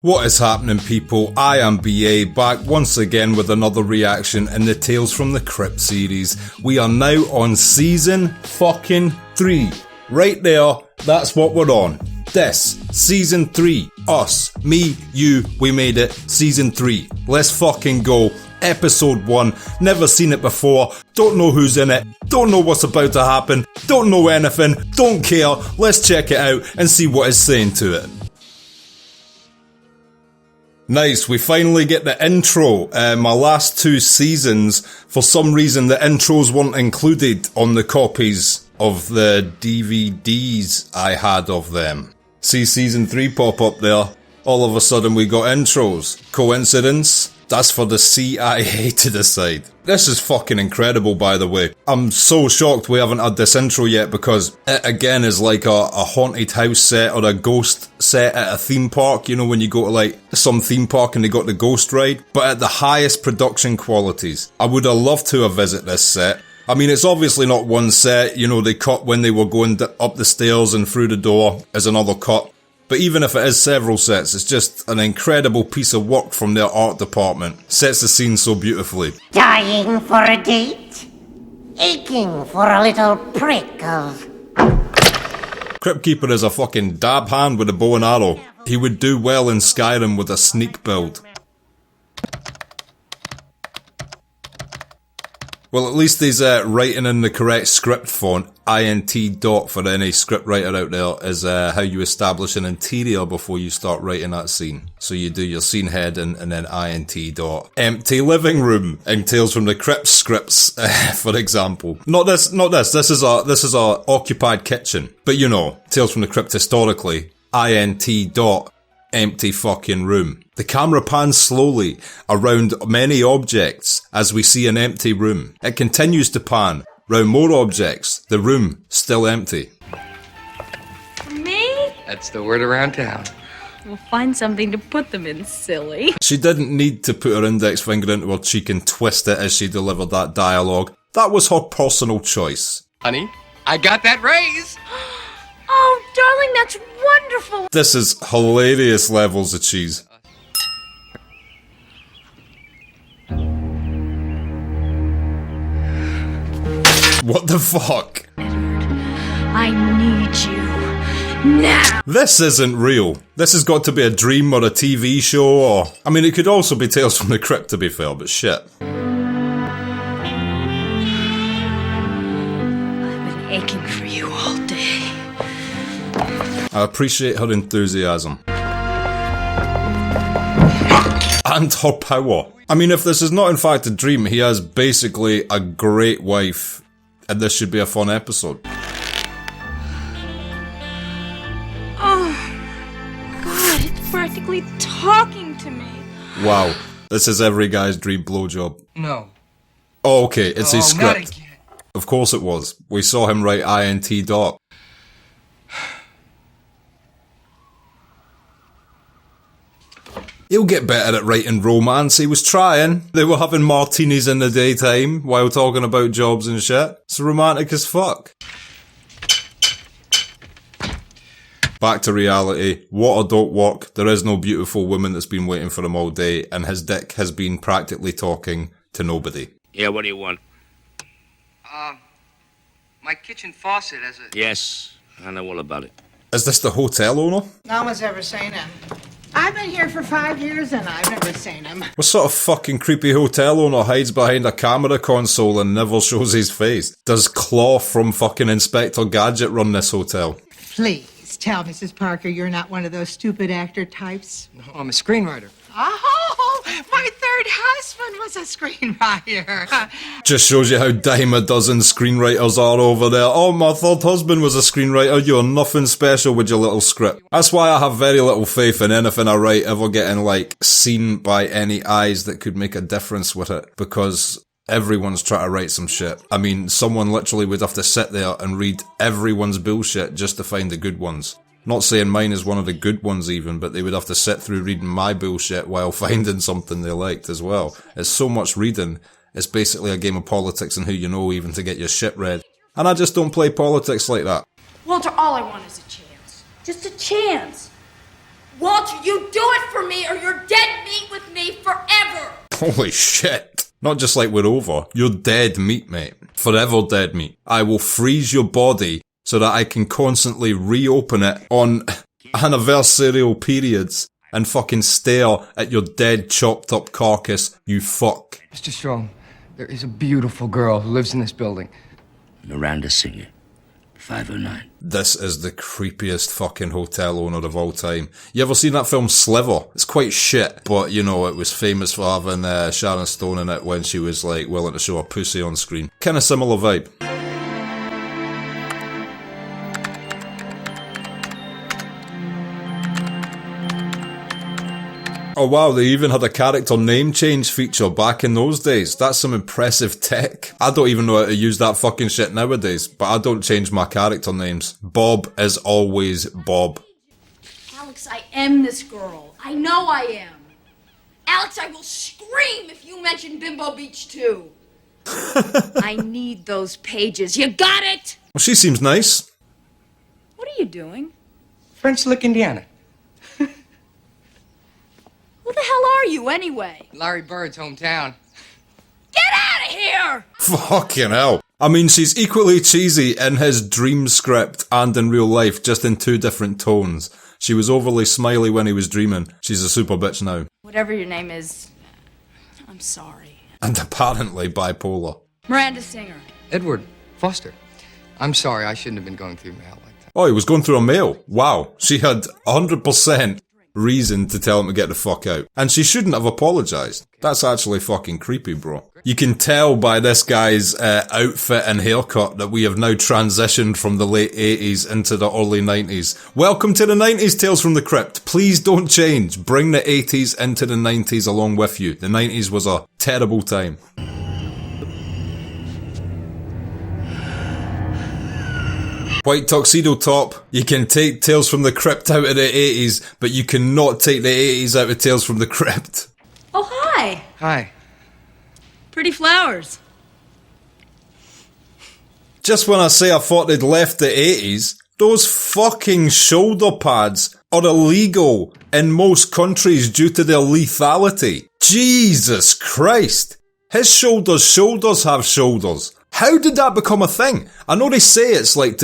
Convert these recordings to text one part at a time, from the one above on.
What is happening, people? I am BA, back once again with another reaction in the Tales from the Crypt series. We are now on season fucking 3. Right there, that's what we're on. This, season 3. Us, me, you, we made it. Season 3. Let's fucking go. Episode 1. Never seen it before. Don't know who's in it. Don't know what's about to happen. Don't know anything. Don't care. Let's check it out and see what it's saying to it. Nice, we finally get the intro. My last 2 seasons, for some reason the intros weren't included on the copies of the DVDs I had of them. See season 3 pop up there. All of a sudden we got intros. Coincidence? That's for the CIA to decide. This is fucking incredible, by the way. I'm so shocked we haven't had this intro yet because it again is like a haunted house set or a ghost set at a theme park. You know, when you go to like some theme park and they got the ghost ride, but at the highest production qualities. I would have loved to have visited this set. I mean, it's obviously not one set. You know, they cut when they were going up the stairs and through the door as another cut. But even if it is several sets, it's just an incredible piece of work from their art department. Sets the scene so beautifully. Dying for a date? Aching for a little prick of... Crypt Keeper is a fucking dab hand with a bow and arrow. He would do well in Skyrim with a sneak build. Well, at least he's writing in the correct script font. INT dot for any script writer out there is how you establish an interior before you start writing that scene. So you do your scene head and then INT dot. Empty living room in Tales from the Crypt scripts, for example. Not this. This is a occupied kitchen. But you know, Tales from the Crypt historically. INT dot. Empty fucking room. The camera pans slowly around many objects as we see an empty room. It continues to pan round more objects. The room still empty. Me? That's the word around town. We'll find something to put them in, silly. She didn't need to put her index finger into her cheek and twist it as she delivered that dialogue. That was her personal choice. Honey, I got that raise! Oh, darling, that's wonderful! This is hilarious levels of cheese. What the fuck? I need you now! This isn't real. This has got to be a dream or a TV show or... I mean, it could also be Tales from the Crypt to be fair, but shit. I've been aching for you all day. I appreciate her enthusiasm. And her power. I mean, if this is not in fact a dream, he has basically a great wife. And this should be a fun episode. Oh, God, it's practically talking to me. Wow. This is every guy's dream blowjob. No. Oh, okay, it's his not script. again. Of course it was. We saw him write INT dot. He'll get better at writing romance. He was trying. They were having martinis in the daytime while talking about jobs and shit. It's romantic as fuck. Back to reality. Water don't work. There is no beautiful woman that's been waiting for him all day, and his dick has been practically talking to nobody. Yeah, what do you want? My kitchen faucet has a... Yes, I know all about it. Is this the hotel owner? No one's ever seen him. I've been here for 5 years and I've never seen him. What sort of fucking creepy hotel owner hides behind a camera console and never shows his face? Does Claw from fucking Inspector Gadget run this hotel? Please tell Mrs. Parker you're not one of those stupid actor types. No, I'm a screenwriter. Oh, my third husband was a screenwriter. Just shows you how dime a dozen screenwriters are over there. Oh, my third husband was a screenwriter. You're nothing special with your little script. That's why I have very little faith in anything I write ever getting, like, seen by any eyes that could make a difference with it. Because everyone's trying to write some shit. I mean, someone literally would have to sit there and read everyone's bullshit just to find the good ones. Not saying mine is one of the good ones even, but they would have to sit through reading my bullshit while finding something they liked as well. It's so much reading, it's basically a game of politics and who you know even to get your shit read. And I just don't play politics like that. Walter, all I want is a chance. Just a chance. Walter, you do it for me or you're dead meat with me forever! Holy shit. Not just like we're over. You're dead meat, mate. Forever dead meat. I will freeze your body so that I can constantly reopen it on anniversarial periods and fucking stare at your dead, chopped up carcass, you fuck. Mr. Strong, there is a beautiful girl who lives in this building. Miranda Singer, 509. This is the creepiest fucking hotel owner of all time. You ever seen that film Sliver? It's quite shit, but you know, it was famous for having Sharon Stone in it when she was like willing to show her pussy on screen. Kinda similar vibe. Oh wow, they even had a character name change feature back in those days. That's some impressive tech. I don't even know how to use that fucking shit nowadays, but I don't change my character names. Bob is always Bob. Alex, I am this girl. I know I am. Alex, I will scream if you mention Bimbo Beach too. I need those pages. You got it? Well, she seems nice. What are you doing? French Lick, Indiana. Who the hell are you anyway? Larry Bird's hometown. Get out of here! Fucking hell. I mean, she's equally cheesy in his dream script and in real life, just in two different tones. She was overly smiley when he was dreaming. She's a super bitch now. Whatever your name is, I'm sorry. And apparently bipolar. Miranda Singer. Edward Foster. I'm sorry, I shouldn't have been going through mail like that. Oh, he was going through a mail. Wow. She had 100% reason to tell him to get the fuck out. And she shouldn't have apologised. That's actually fucking creepy, bro. You can tell by this guy's outfit and haircut that we have now transitioned from the late 80s into the early 90s. Welcome to the 90s, Tales from the Crypt. Please don't change. Bring the 80s into the 90s along with you. The 90s was a terrible time. White tuxedo top. You can take Tales from the Crypt out of the 80s, but you cannot take the 80s out of Tales from the Crypt. Oh, hi. Hi. Pretty flowers. Just when I say I thought they'd left the 80s, those fucking shoulder pads are illegal in most countries due to their lethality. Jesus Christ. His shoulders have shoulders. How did that become a thing? I know they say it's like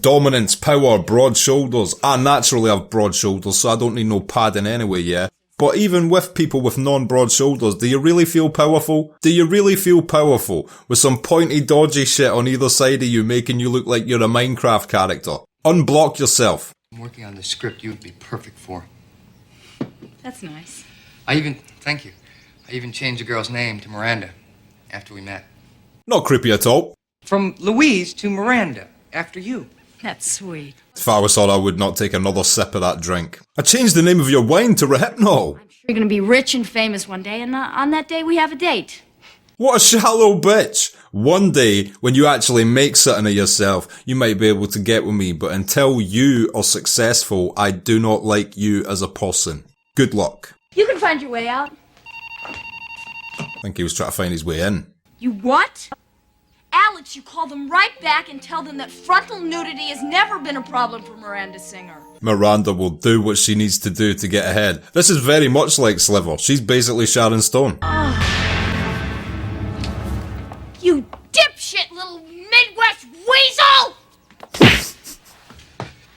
dominance, power, broad shoulders. I naturally have broad shoulders, so I don't need no padding anyway, yeah? But even with people with non-broad shoulders, do you really feel powerful? Do you really feel powerful with some pointy, dodgy shit on either side of you making you look like you're a Minecraft character? Unblock yourself. I'm working on the script you would be perfect for. That's nice. Thank you. I even changed the girl's name to Miranda after we met. Not creepy at all. From Louise to Miranda, after you. That's sweet. If I was her, I would not take another sip of that drink. I changed the name of your wine to Rehypnol. You're gonna be rich and famous one day, and on that day we have a date. What a shallow bitch. One day, when you actually make something of yourself, you might be able to get with me, but until you are successful, I do not like you as a person. Good luck. You can find your way out. I think he was trying to find his way in. You what? Alex, you call them right back and tell them that frontal nudity has never been a problem for Miranda Singer. Miranda will do what she needs to do to get ahead. This is very much like Sliver. She's basically Sharon Stone. You dipshit little Midwest weasel!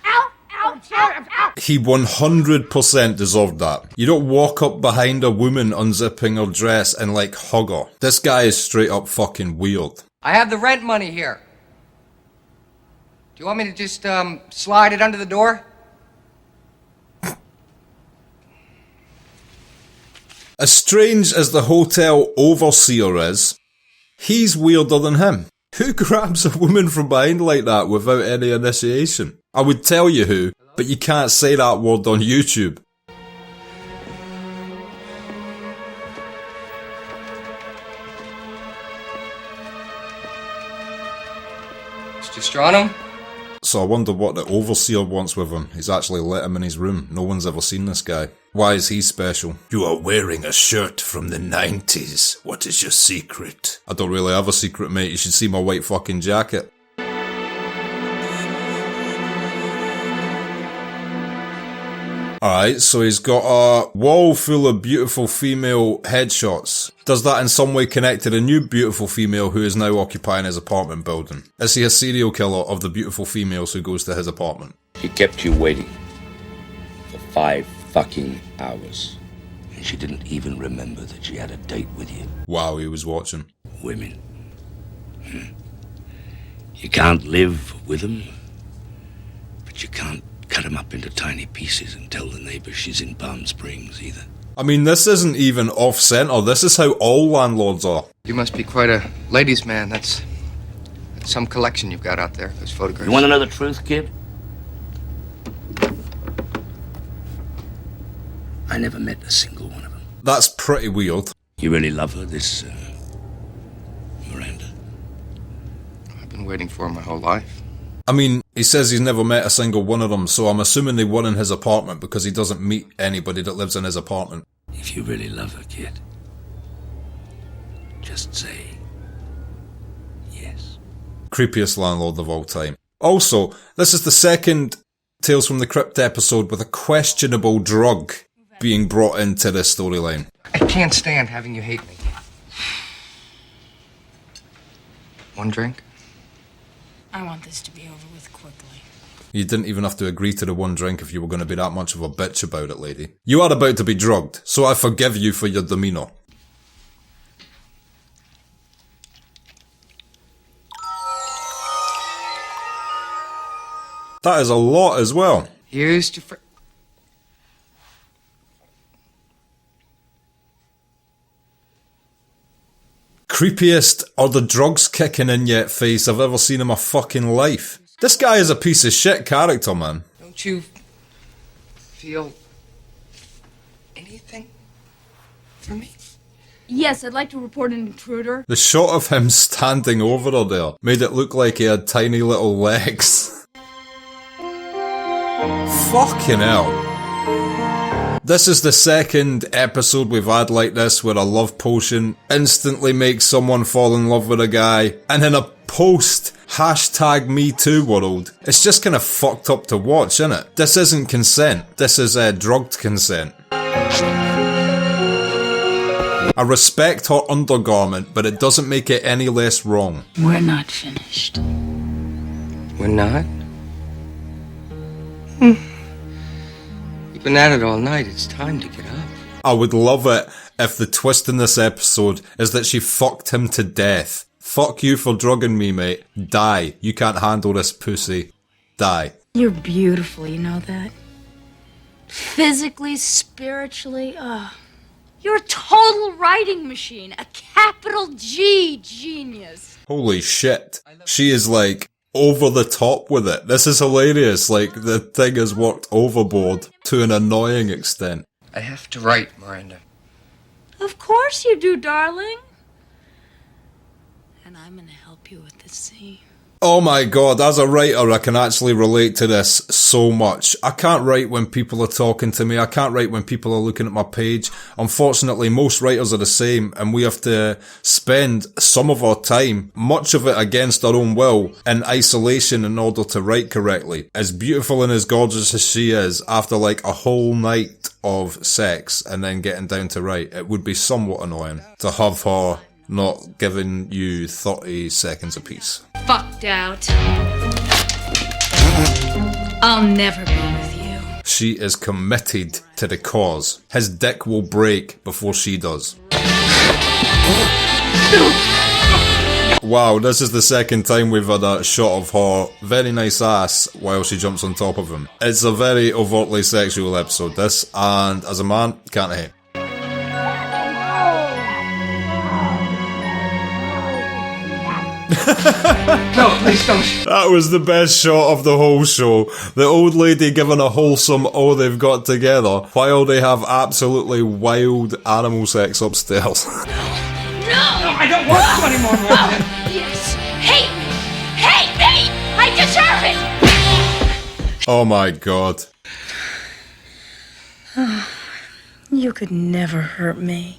Ow, ow, ow, ow! He 100% deserved that. You don't walk up behind a woman unzipping her dress and like hug her. This guy is straight up fucking weird. I have the rent money here. Do you want me to just, slide it under the door? As strange as the hotel overseer is, he's weirder than him. Who grabs a woman from behind like that without any initiation? I would tell you who, but you can't say that word on YouTube. Mr. Stronham? So I wonder what the overseer wants with him. He's actually let him in his room. No one's ever seen this guy. Why is he special? You are wearing a shirt from the 90s. What is your secret? I don't really have a secret, mate. You should see my white fucking jacket. Alright, so he's got a wall full of beautiful female headshots. Does that in some way connect to the new beautiful female who is now occupying his apartment building? Is he a serial killer of the beautiful females who goes to his apartment? He kept you waiting for 5 fucking hours. And she didn't even remember that she had a date with you. Wow, he was watching. Women. You can't live with them, but you can't cut them up into tiny pieces and tell the neighbor she's in Palm Springs either. I mean, this isn't even off-center. This is how all landlords are. You must be quite a ladies' man. That's some collection you've got out there, those photographs. You want to know the truth, kid? I never met a single one of them. That's pretty weird. You really love her, this, Miranda? I've been waiting for her my whole life. I mean, he says he's never met a single one of them, so I'm assuming they were in his apartment because he doesn't meet anybody that lives in his apartment. If you really love her, kid, just say yes. Creepiest landlord of all time. Also, this is the second Tales from the Crypt episode with a questionable drug being brought into this storyline. I can't stand having you hate me. One drink? I want this to be over with quickly. You didn't even have to agree to the one drink if you were going to be that much of a bitch about it, lady. You are about to be drugged, so I forgive you for your demeanour. That is a lot as well. Used to... Creepiest or the drugs kicking in yet face I've ever seen in my fucking life. This guy is a piece of shit character, man. Don't you feel anything for me? Yes, I'd like to report an intruder. The shot of him standing over her there made it look like he had tiny little legs. Fucking hell. This is the second episode we've had like this where a love potion instantly makes someone fall in love with a guy, and in a post #MeToo world, it's just kind of fucked up to watch, isn't it? This isn't consent, this is drugged consent. I respect her undergarment, but it doesn't make it any less wrong. We're not finished. We're not? We've been at it all night. It's time to get up. I would love it if the twist in this episode is that she fucked him to death. Fuck you for drugging me, mate. Die. You can't handle this pussy. Die. You're beautiful, you know that? Physically, spiritually, You're a total writing machine. A capital G genius. Holy shit. She is like over the top with it. This is hilarious. Like the thing has worked overboard to an annoying extent. I have to write, Miranda. Of course you do, darling. and I'm gonna help you with this scene. Oh my god, as a writer I can actually relate to this so much. I can't write when people are talking to me, I can't write when people are looking at my page. Unfortunately, most writers are the same, and we have to spend some of our time, much of it against our own will, in isolation in order to write correctly. As beautiful and as gorgeous as she is, after like a whole night of sex and then getting down to write, it would be somewhat annoying to have her not giving you 30 seconds apiece. Fucked out. I'll never be with you. She is committed to the cause. His dick will break before she does. Wow, this is the second time we've had a shot of her very nice ass while she jumps on top of him. It's a very overtly sexual episode, this, and as a man, can't hate. No, please don't. That was the best shot of the whole show. The old lady giving a wholesome "oh, they've got together" while they have absolutely wild animal sex upstairs. No! I don't want you anymore, Miranda. Yes! Hate me! Hate me! I deserve it! Oh my god. You could never hurt me.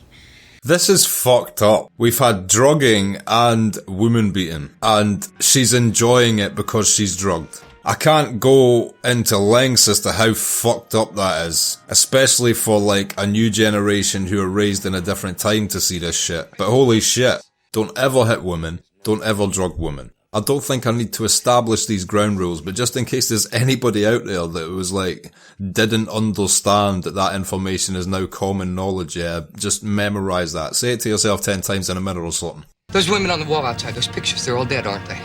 This is fucked up. We've had drugging and woman beating, and she's enjoying it because she's drugged. I can't go into lengths as to how fucked up that is. Especially for like a new generation who are raised in a different time to see this shit. But holy shit, don't ever hit women, don't ever drug women. I don't think I need to establish these ground rules, but just in case there's anybody out there that was like, didn't understand that that information is now common knowledge, yeah, just memorize that. Say it to yourself 10 times in a minute or something. Those women on the wall outside, those pictures, they're all dead, aren't they?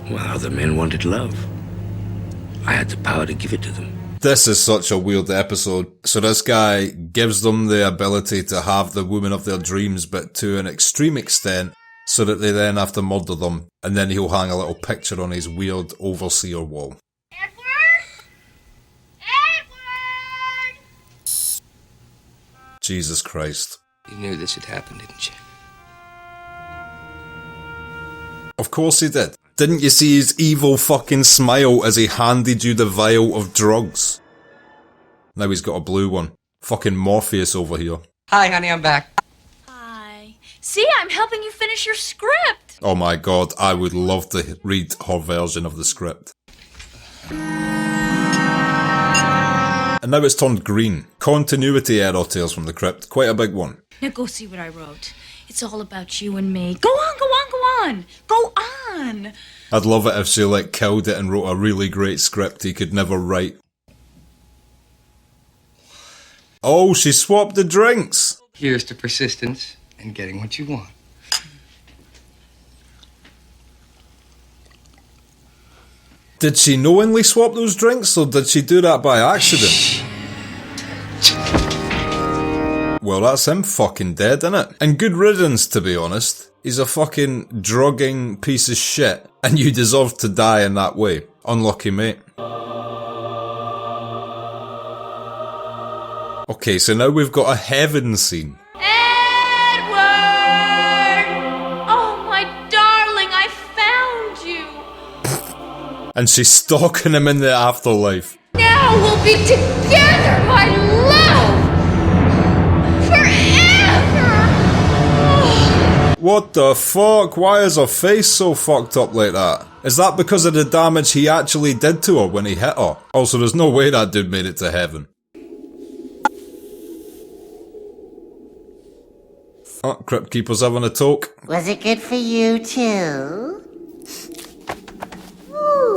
Well, the men wanted love. I had the power to give it to them. This is such a weird episode. So this guy gives them the ability to have the woman of their dreams, but to an extreme extent, so that they then have to murder them, and then he'll hang a little picture on his weird overseer wall. Edward! Edward! Jesus Christ. You knew this had happened, didn't you? Of course he did. Didn't you see his evil fucking smile as he handed you the vial of drugs? Now he's got a blue one. Fucking Morpheus over here. Hi, honey, I'm back. Hi. See, I'm helping you finish your script. Oh my god, I would love to read her version of the script. And now it's turned green. Continuity error, Tales from the Crypt. Quite a big one. Now go see what I wrote. It's all about you and me. Go on, go on, go on. Go on. I'd love it if she like killed it and wrote a really great script he could never write. Oh, she swapped the drinks. Here's to persistence and getting what you want. Did she knowingly swap those drinks, or did she do that by accident? Well, that's him fucking dead, innit? And good riddance, to be honest. He's a fucking drugging piece of shit, and you deserve to die in that way. Unlucky, mate. Okay, so now we've got a heaven scene. Edward! Oh, my darling, I found you. And she's stalking him in the afterlife. Now we'll be together, my love! Forever! What the fuck? Why is her face so fucked up like that? Is that because of the damage he actually did to her when he hit her? Also, there's no way that dude made it to heaven. Oh, Crypt Keeper's having a talk. Was it good for you too? Ooh,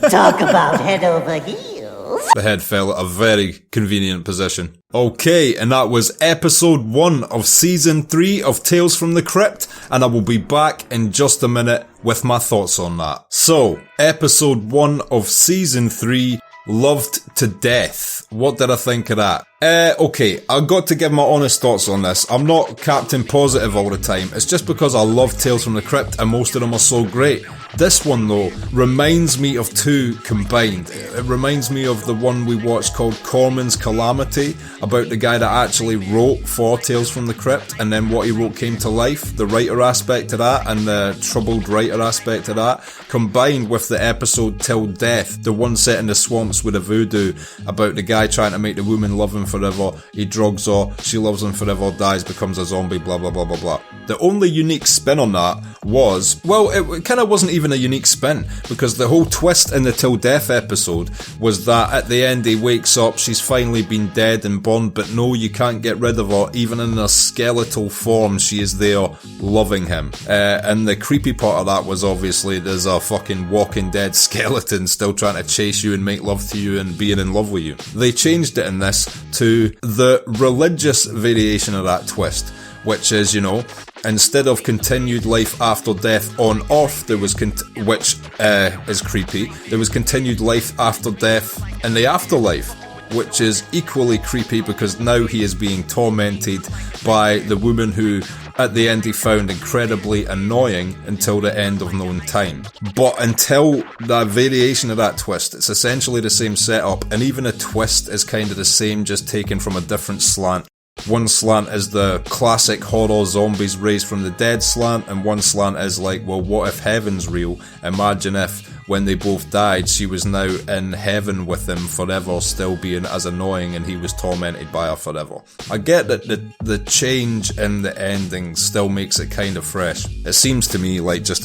talk about head over heels. The head fell at a very convenient position. Okay, and that was episode 1 of season 3 of Tales from the Crypt, and I will be back in just a minute with my thoughts on that. So, episode 1 of season 3, Loved to Death. What did I think of that? Okay, I've got to give my honest thoughts on this. I'm not Captain Positive all the time. It's just because I love Tales from the Crypt and most of them are so great. This one, though, reminds me of two combined. It reminds me of the one we watched called Corman's Calamity, about the guy that actually wrote for Tales from the Crypt, and then what he wrote came to life. The writer aspect of that, and the troubled writer aspect of that, combined with the episode Till Death, the one set in the swamps with a voodoo, about the guy trying to make the woman love him forever. He drugs her, she loves him forever, dies, becomes a zombie, blah blah blah blah blah. The only unique spin on that was, well, it kind of wasn't even a unique spin, because the whole twist in the Till Death episode was that at the end he wakes up, she's finally been dead and burned, but no, you can't get rid of her. Even in a skeletal form, she is there loving him. And the creepy part of that was obviously there's a fucking Walking Dead skeleton still trying to chase you and make love to you and being in love with you. They changed it in this to the religious variation of that twist, which is, you know, instead of continued life after death on Earth, there was, which is creepy, there was continued life after death in the afterlife, which is equally creepy because now he is being tormented by the woman who at the end he found incredibly annoying until the end of known time. But until that variation of that twist, it's essentially the same setup, and even a twist is kind of the same, just taken from a different slant. One slant is the classic horror zombies raised from the dead slant, and one slant is like, well, what if heaven's real? Imagine if, when they both died, she was now in heaven with him forever, still being as annoying, and he was tormented by her forever. I get that the change in the ending still makes it kind of fresh. It seems to me like just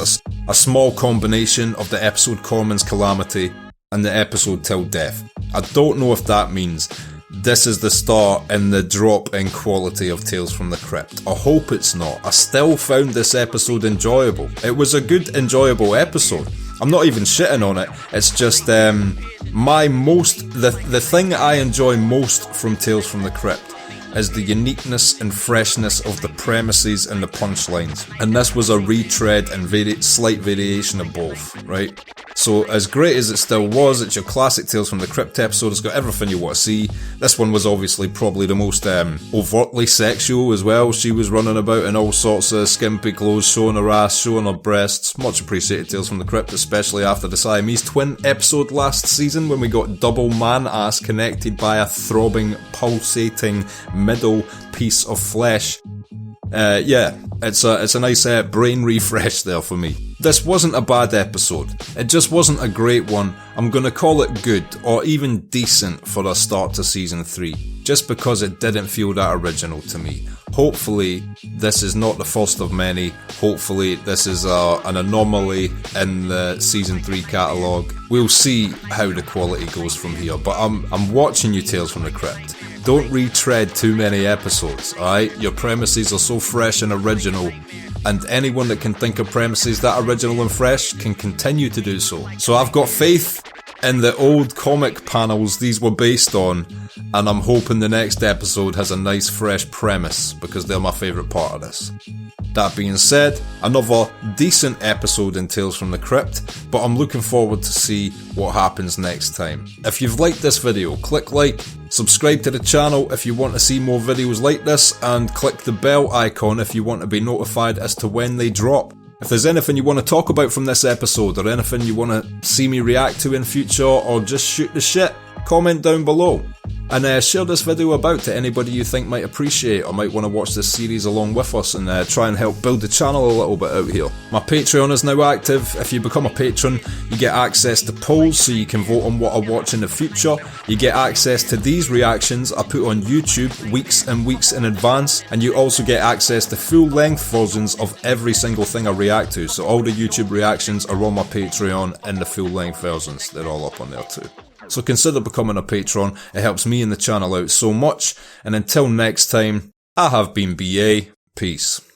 a small combination of the episode Corman's Calamity and the episode Till Death. I don't know if that means this is the start in the drop in quality of Tales from the Crypt. I hope it's not. I still found this episode enjoyable. It was a good, enjoyable episode. I'm not even shitting on it. It's just the thing I enjoy most from Tales from the Crypt is the uniqueness and freshness of the premises and the punchlines. And this was a retread and slight variation of both, right? So as great as it still was, it's your classic Tales from the Crypt episode. It's got everything you want to see. This one was obviously probably the most overtly sexual as well. She was running about in all sorts of skimpy clothes, showing her ass, showing her breasts. Much appreciated Tales from the Crypt, especially after the Siamese twin episode last season when we got double man-ass connected by a throbbing, pulsating middle piece of flesh. Yeah, it's a nice brain refresh there for me. This wasn't a bad episode. It just wasn't a great one. I'm gonna call it good, or even decent for a start to season 3, just because it didn't feel that original to me. Hopefully, this is not the first of many. Hopefully, this is an anomaly in the season 3 catalogue. We'll see how the quality goes from here, but I'm watching you, Tales from the Crypt. Don't retread too many episodes, alright? Your premises are so fresh and original, and anyone that can think of premises that original and fresh can continue to do so. So I've got faith in the old comic panels these were based on, and I'm hoping the next episode has a nice fresh premise, because they're my favourite part of this. That being said, another decent episode in Tales from the Crypt, but I'm looking forward to see what happens next time. If you've liked this video, click like, subscribe to the channel if you want to see more videos like this, and click the bell icon if you want to be notified as to when they drop. If there's anything you want to talk about from this episode, or anything you want to see me react to in future, or just shoot the shit, comment down below. And share this video about to anybody you think might appreciate or might want to watch this series along with us, and try and help build the channel a little bit out here. My Patreon is now active. If you become a patron, you get access to polls so you can vote on what I watch in the future. You get access to these reactions I put on YouTube weeks and weeks in advance, and you also get access to full-length versions of every single thing I react to. So all the YouTube reactions are on my Patreon in the full-length versions. They're all up on there too. So consider becoming a patron. It helps me and the channel out so much. And until next time, I have been BA. Peace.